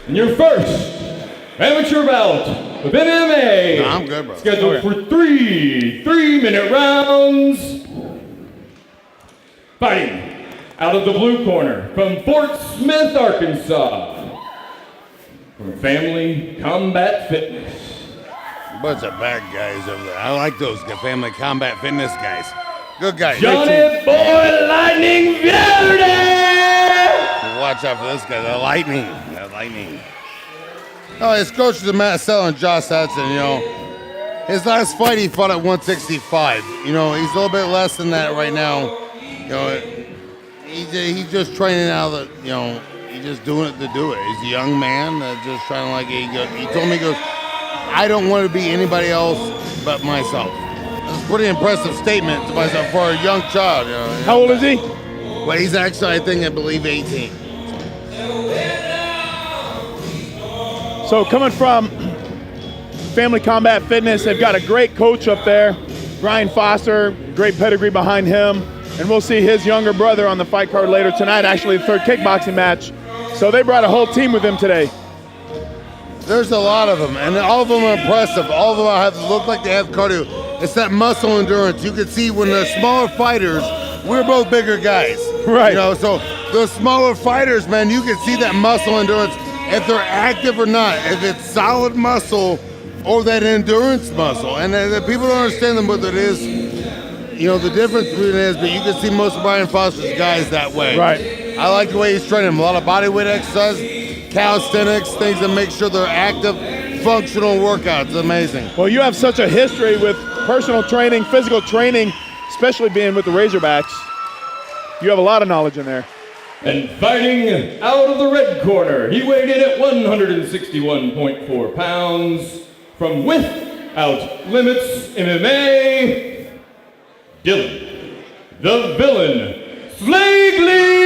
And your first amateur bout of MMA. No, I'm good, bro. Scheduled for three-minute rounds. Fighting out of the blue corner from Fort Smith, Arkansas. From Family Combat Fitness. A bunch of bad guys over there. I like those Family Combat Fitness guys. Good guys. Johnny Boy Lightning Verdier! Watch out for this guy. The Lightning. Oh, his coach is Matt Sell and Josh Hudson, His last fight he fought at 165. He's a little bit less than that right now. He's just training out of the, he's just doing it to do it. He's a young man just trying to he told me, he goes, I don't want to be anybody else but myself. That's a pretty impressive statement to myself for a young child. How old is he? Well, he's actually, I believe 18. So coming from Family Combat Fitness, they've got a great coach up there, Brian Foster, great pedigree behind him. And we'll see his younger brother on the fight card later tonight, actually the third kickboxing match. So they brought a whole team with them today. There's a lot of them, and all of them are impressive. All of them look like they have cardio. It's that muscle endurance. You can see when the smaller fighters, we're both bigger guys. Right. So the smaller fighters, man, you can see that muscle endurance, if they're active or not, if it's solid muscle or that endurance muscle. And the people don't understand what it is, the difference between it is, but you can see most of Brian Foster's guys that way. Right. I like the way he's training them. A lot of body weight exercise, calisthenics, things that make sure they're active, functional workouts. It's amazing. Well, you have such a history with personal training, physical training, especially being with the Razorbacks. You have a lot of knowledge in there. And fighting out of the red corner, he weighed in at 161.4 pounds from Without Limits MMA, Dillon, the Villain, Slagley!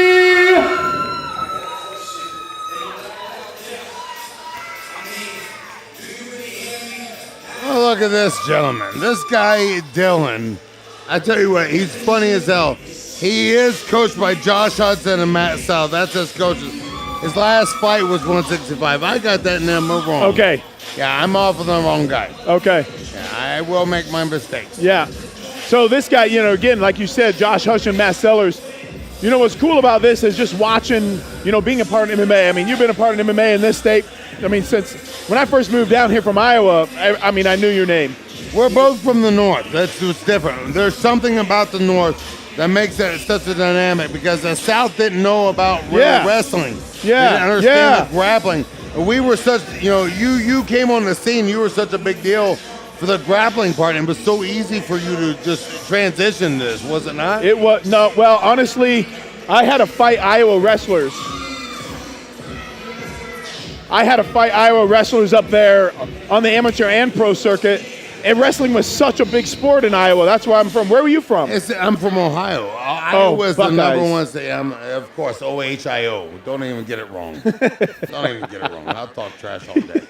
Oh, look at this gentleman. This guy, Dillon, I tell you what, he's funny as hell. He is coached by Josh Hudson and Matt Sell. That's his coaches. His last fight was 165. I got that number wrong. Okay. Yeah, I'm off of the wrong guy. Okay. Yeah, I will make my mistakes. Yeah. So this guy, again, like you said, Josh Hudson, Matt Sellers. What's cool about this is just watching, being a part of MMA. I mean, you've been a part of MMA in this state. I mean, since when I first moved down here from Iowa, I knew your name. We're both from the North. That's what's different. There's something about the North that makes it such a dynamic because the South didn't know about wrestling. Yeah. They didn't understand the grappling. We were such, you came on the scene. You were such a big deal for the grappling part, and it was so easy for you to just transition this, was it not? It was no. Well, honestly, I had to fight Iowa wrestlers. Up there on the amateur and pro circuit. And wrestling was such a big sport in Iowa. That's where I'm from. Where were you from? I'm from Ohio. Iowa was the number one state. Of course, OHIO. Don't even get it wrong. I'll talk trash all day.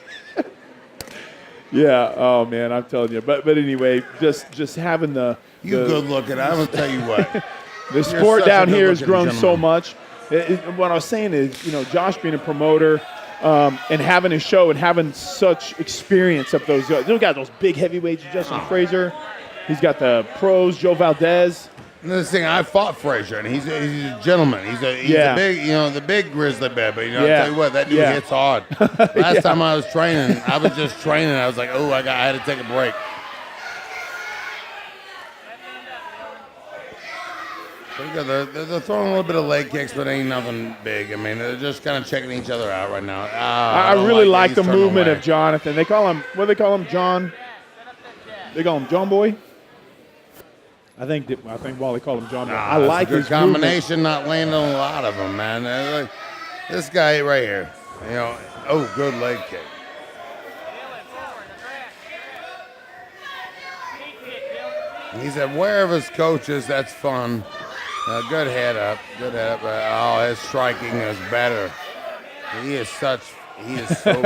Yeah. Oh man, I'm telling you. But anyway, just having the good looking. I'm gonna tell you what. The sport down here has grown so much. What I was saying is, Josh being a promoter. And having a show and having such experience of those guys. Those got those big heavyweights, Justin Frazier. He's got the pros, Joe Valdez. And this thing, I fought Frazier, and he's a gentleman. He's a big, the big grizzly bear. But I'll tell you what, that dude hits hard. Last time I was training, I was just training. I was like, oh, I had to take a break. They're throwing a little bit of leg kicks, but ain't nothing big. I mean, they're just kind of checking each other out right now. I really like the movement of Jonathan. They call him, what do they call him, John? They call him John Boy? I think Wally called him John Boy. I like his combination, not landing a lot of them, man. Like, this guy right here, good leg kick. He's aware of his coaches. That's fun. Good head up. His striking is better. He is so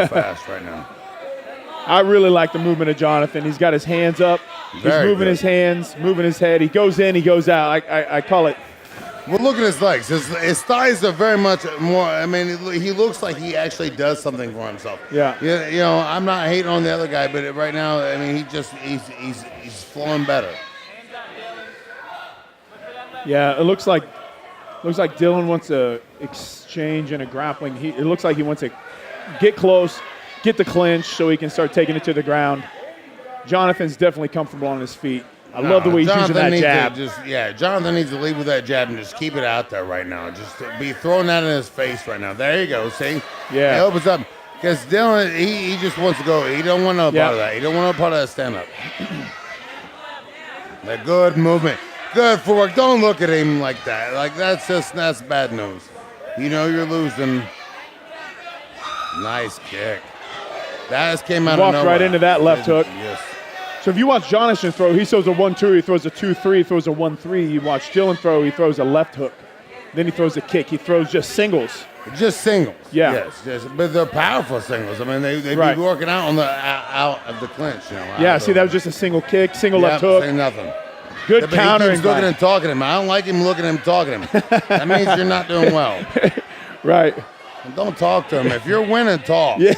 fast right now. I really like the movement of Jonathan. He's got his hands up. He's moving his hands, moving his head. He goes in, he goes out. I call it Well, look at his legs. His thighs are very much more. I mean, he looks like he actually does something for himself. Yeah. You know, I'm not hating on the other guy, but right now, I mean, he's flowing better. Yeah, it looks like Dillon wants to exchange in a grappling. It looks like he wants to get close, get the clinch, so he can start taking it to the ground. Jonathan's definitely comfortable on his feet. I love the way he's using that jab. Jonathan needs to lead with that jab and just keep it out there right now. Just to be throwing that in his face right now. There you go. See? Yeah. It opens up. Because Dillon, he just wants to go. He don't want no part of that. He don't want no part of that stand-up. That good movement. Good footwork. Don't look at him like that. Like, that's bad news. You know you're losing. Nice kick. That just came out of nowhere. Walked right into that left hook. Yes. So if you watch Jonathan throw, he throws a 1-2, he throws a 2-3, he throws a 1-3. You watch Dillon throw, he throws a left hook. Then he throws a kick. He throws just singles. Just singles. Yeah. Yes, but they're powerful singles. I mean, they be working out on the out of the clinch. You know, yeah, see, that was just a single kick, single left hook. Say nothing. Good countering. He's looking and talking to him. I don't like him looking at him talking to him. That means you're not doing well. Right. And don't talk to him. If you're winning, talk. Yeah.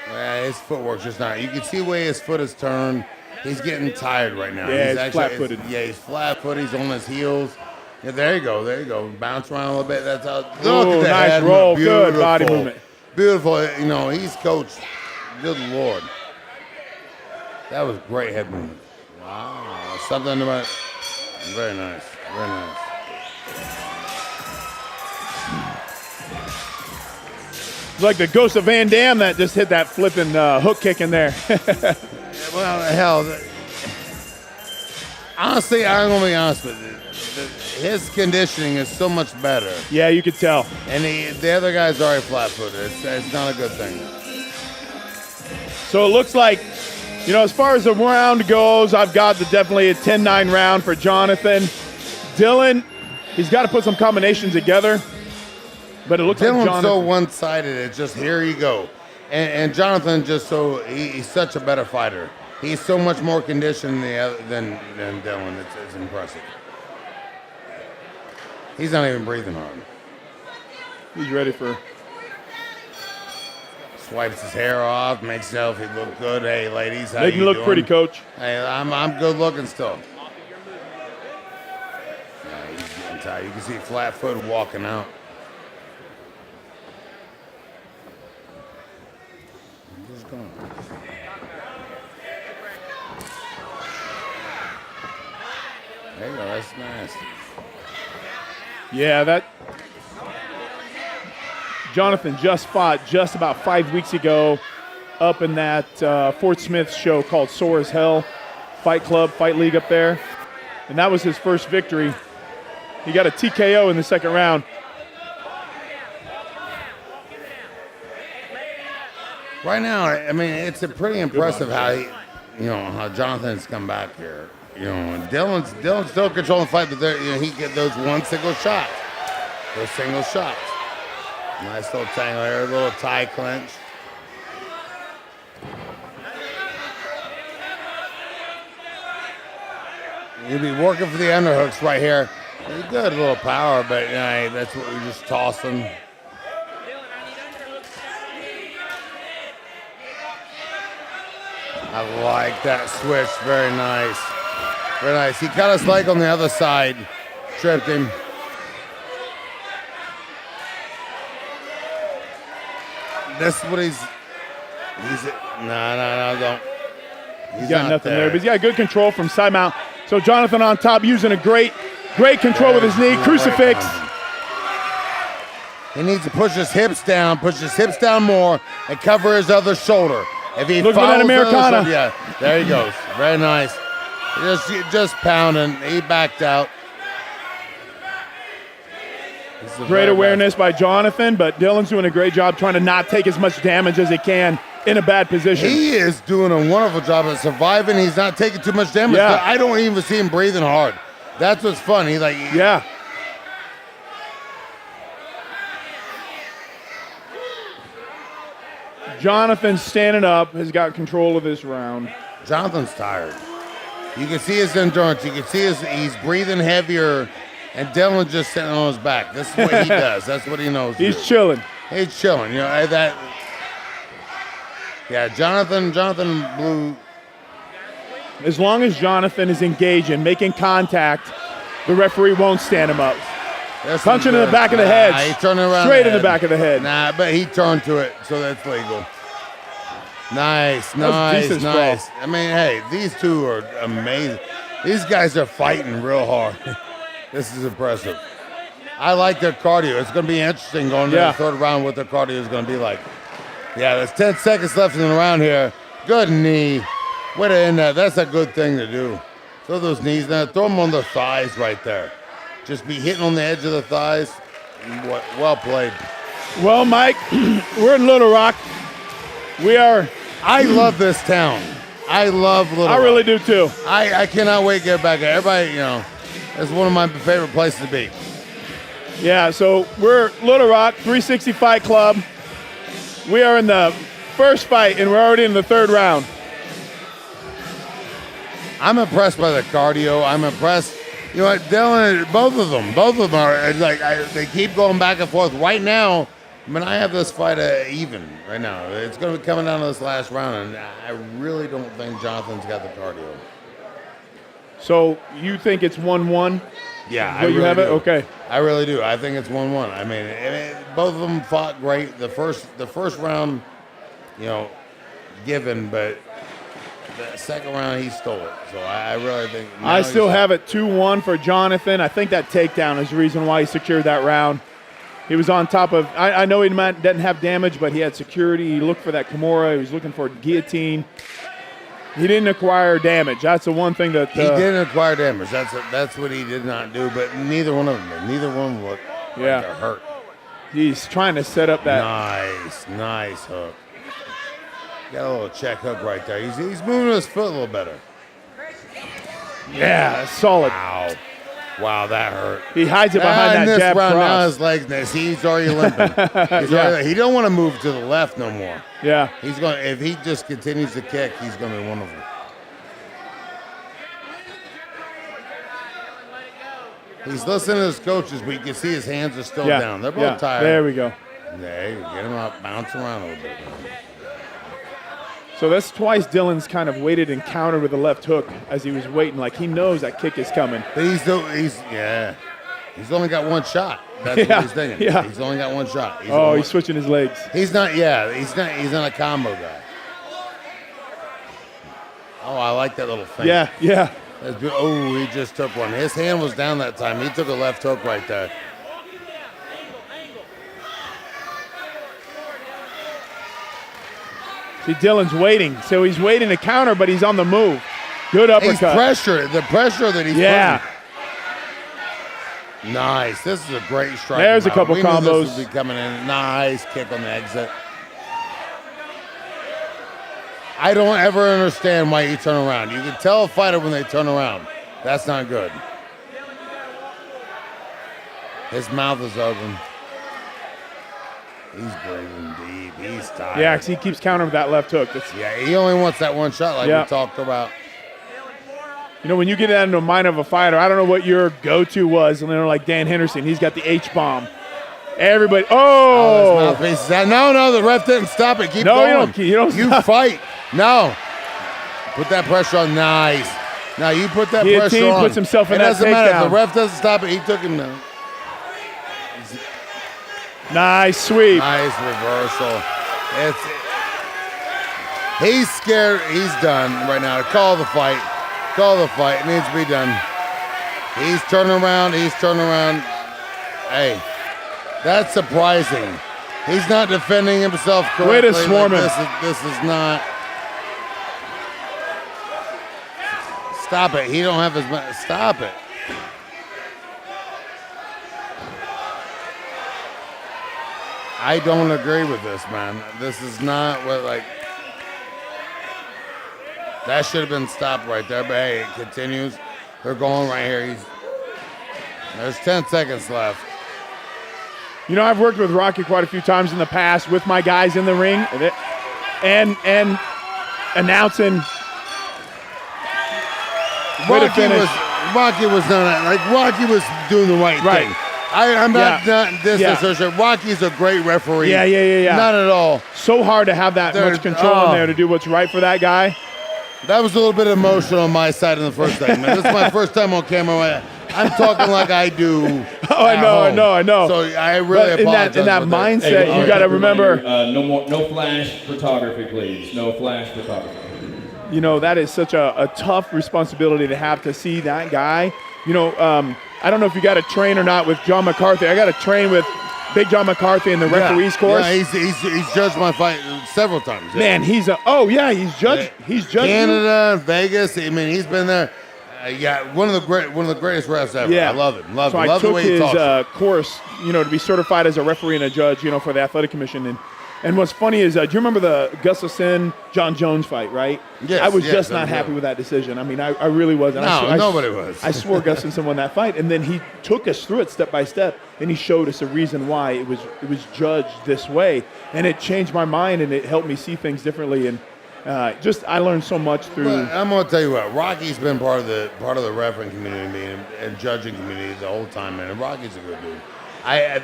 Yeah, his footwork's just not. You can see the way his foot is turned. He's getting tired right now. Yeah, he's flat-footed. He's flat-footed. He's on his heels. Yeah, there you go. Bounce around a little bit. That's how. Look at that. Nice head roll. movement. Good body movement. Beautiful. You know, he's coached. Good Lord. That was great head movement. Wow. Something about. Very nice. Very nice. It's like the ghost of Van Damme that just hit that flipping hook kick in there. Well, hell. Honestly, I'm going to be honest with you. His conditioning is so much better. Yeah, you could tell. And the other guy's already flat-footed. It's not a good thing. So it looks like, you know, as far as the round goes, I've got definitely a 10-9 round for Jonathan. Dillon, he's got to put some combinations together. But it looks Dillon's like Jonathan. So one-sided. It's just here you go. And Jonathan just he's such a better fighter. He's so much more conditioned than Dillon. It's impressive. He's not even breathing hard. He's ready for. Swipes his hair off, makes himself he look good. Hey, ladies, how Making you look doing? pretty, coach. Hey, I'm good looking still. Yeah, he's getting tired. You can see flat-footed walking out. Just going. There you go. That's nice. Yeah, that. Jonathan just fought just about 5 weeks ago up in that Fort Smith show called Sore as Hell Fight Club, Fight League up there. And that was his first victory. He got a TKO in the second round. Right now, I mean, it's a pretty impressive how how Jonathan's come back here. You know, Dillon's still controlling the fight, but he get those single shots. Those single shots. Nice little tangle here, a little tie clinch. You'll be working for the underhooks right here. Good little power, but that's what we just toss them. I like that switch. Very nice. Very nice. He cut his leg on the other side. Tripped him. This is what he's no, don't. He's got nothing there, but he's got good control from side mount. So Jonathan on top using a great control with his knee. Crucifix. He needs to push his hips down more, and cover his other shoulder. If he look for that Americana. There he goes. Very nice. Just pounding. He backed out. Great awareness by Jonathan, but Dillon's doing a great job trying to not take as much damage as he can in a bad position. He is doing a wonderful job of surviving. He's not taking too much damage. Yeah. I don't even see him breathing hard. That's what's funny. Yeah. Jonathan standing up has got control of this round. Jonathan's tired. You can see his endurance. You can see he's breathing heavier, and Dillon just sitting on his back. This is what he does. That's what he knows. He's chilling. He's chilling. You know that. Yeah, Jonathan blew. As long as Jonathan is engaging, making contact, the referee won't stand him up. Punching in the back of the head. He turned around. Straight in the back of the head. Nah, but he turned to it, so that's legal. Nice. Sprawl. I mean, hey, these two are amazing. These guys are fighting real hard. This is impressive. I like their cardio. It's going to be interesting going into the third round what their cardio is going to be like. Yeah, there's 10 seconds left in the round here. Good knee. Way to end that. That's a good thing to do. Throw those knees now. Throw them on the thighs right there. Just be hitting on the edge of the thighs. Well played. Well, Mike, we're in Little Rock. I love this town. I love Little Rock. I really do too. I cannot wait to get back there. Everybody, it's one of my favorite places to be. Yeah, so we're Little Rock, 360 Fight Club. We are in the first fight, and we're already in the third round. I'm impressed by the cardio. I'm impressed. You know what, Dillon, both of them are like, they keep going back and forth. Right now, I have this fight even right now. It's going to be coming down to this last round, and I really don't think Jonathan's got the cardio. So you think it's 1-1? Yeah, you have it? Okay. I really do. I think it's 1-1. I mean, both of them fought great. The first round, given, but the second round he stole it. So I really think. I still have it 2-1 for Jonathan. I think that takedown is the reason why he secured that round. He was on top of. I know he didn't have damage, but he had security. He looked for that Kimura. He was looking for a guillotine. He didn't acquire damage. That's the one thing that he didn't acquire damage. That's what he did not do. But neither one of them did. Neither one looked like they're hurt. He's trying to set up that nice hook. Got a little check hook right there. He's moving his foot a little better. Yeah, solid. Wow, that hurt. He hides it behind that jab round, cross. now his legs, he's already limping. He don't want to move to the left no more. Yeah. He's going. If he just continues to kick, he's going to be one of them. He's listening to his coaches, but you can see his hands are still down. They're both tired. There we go. There you get him up, bounce around a little bit. So that's twice Dillon's kind of waited and countered with a left hook as he was waiting, like he knows that kick is coming. But he's only got one shot. That's what he's thinking. Yeah. He's only got one shot. He's switching his legs. He's not a combo guy. Oh, I like that little thing. Yeah. Oh, he just took one. His hand was down that time. He took a left hook right there. See, Dillon's waiting. So he's waiting to counter, but he's on the move. Good uppercut. The pressure that he's putting. Nice. This is a great strike. There's a couple combos. This would be coming in. Nice kick on the exit. I don't ever understand why you turn around. You can tell a fighter when they turn around. That's not good. His mouth is open. He's breathing deep. He's tired. Yeah, because he keeps countering with that left hook. He only wants that one shot like we talked about. When you get that into the mind of a fighter, I don't know what your go-to was. And they're like Dan Henderson. He's got the H-bomb. Everybody, no, the ref didn't stop it. Keep going. You fight. No. Put that pressure on. Nice. Now you put that pressure on. Puts himself in that takedown. It doesn't matter. If the ref doesn't stop it, he took him down. Nice sweep. Nice reversal. He's scared. He's done right now. Call the fight. It needs to be done. He's turning around. Hey, that's surprising. He's not defending himself correctly. Way to swarm him. This is not. Stop it. He don't have his. Stop it. I don't agree with this, man. This is not what, that should have been stopped right there, but hey, it continues. They're going right here. There's 10 seconds left. I've worked with Rocky quite a few times in the past with my guys in the ring and announcing Way to finish. Rocky was doing the right thing. I'm not disassociated. Rocky's a great referee. Yeah. Not at all. So hard to have that much control in there to do what's right for that guy. That was a little bit emotional on my side in the first segment. This is my first time on camera. I'm talking like I do. I know. So I really apologize. In that mindset, Hey, you got to remember. No flash photography, please. No flash photography. You know, that is such a tough responsibility to have to see that guy. You know, I don't know if you got to train or not with John McCarthy. I got to train with Big John McCarthy in the referees course. Yeah, he's judged my fight several times. Yeah. Man, he's judged. He's judged Canada, Vegas. I mean, he's been there. One of the greatest refs ever. Yeah. I love him. Love I the took way he his talks. course, you know, to be certified as a referee and a judge, you know, for the athletic commission. And what's funny is, do you remember the Gustafson John Jones fight, right? Yes. I was just not happy with that decision. I mean, I really wasn't. Nobody was. I swore Gustafson won that fight, and then he took us through it step by step, and he showed us a reason why it was judged this way, and it changed my mind, and it helped me see things differently. And I learned so much through. But I'm gonna tell you what, Rocky's been part of the refereeing community and judging community the whole time, man. And Rocky's a good dude.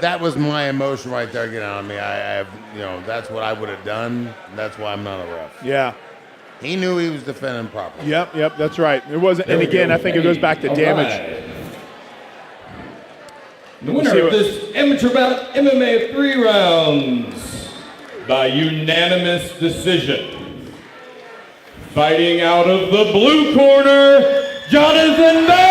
That was my emotion right there getting on me. That's what I would have done. That's why I'm not a ref. Yeah. He knew he was defending properly. Yep, that's right. It wasn't, and again, I think it goes back to damage. Right. The winner of this amateur bout, MMA 3 rounds, by unanimous decision. Fighting out of the blue corner, Jonathan Bell.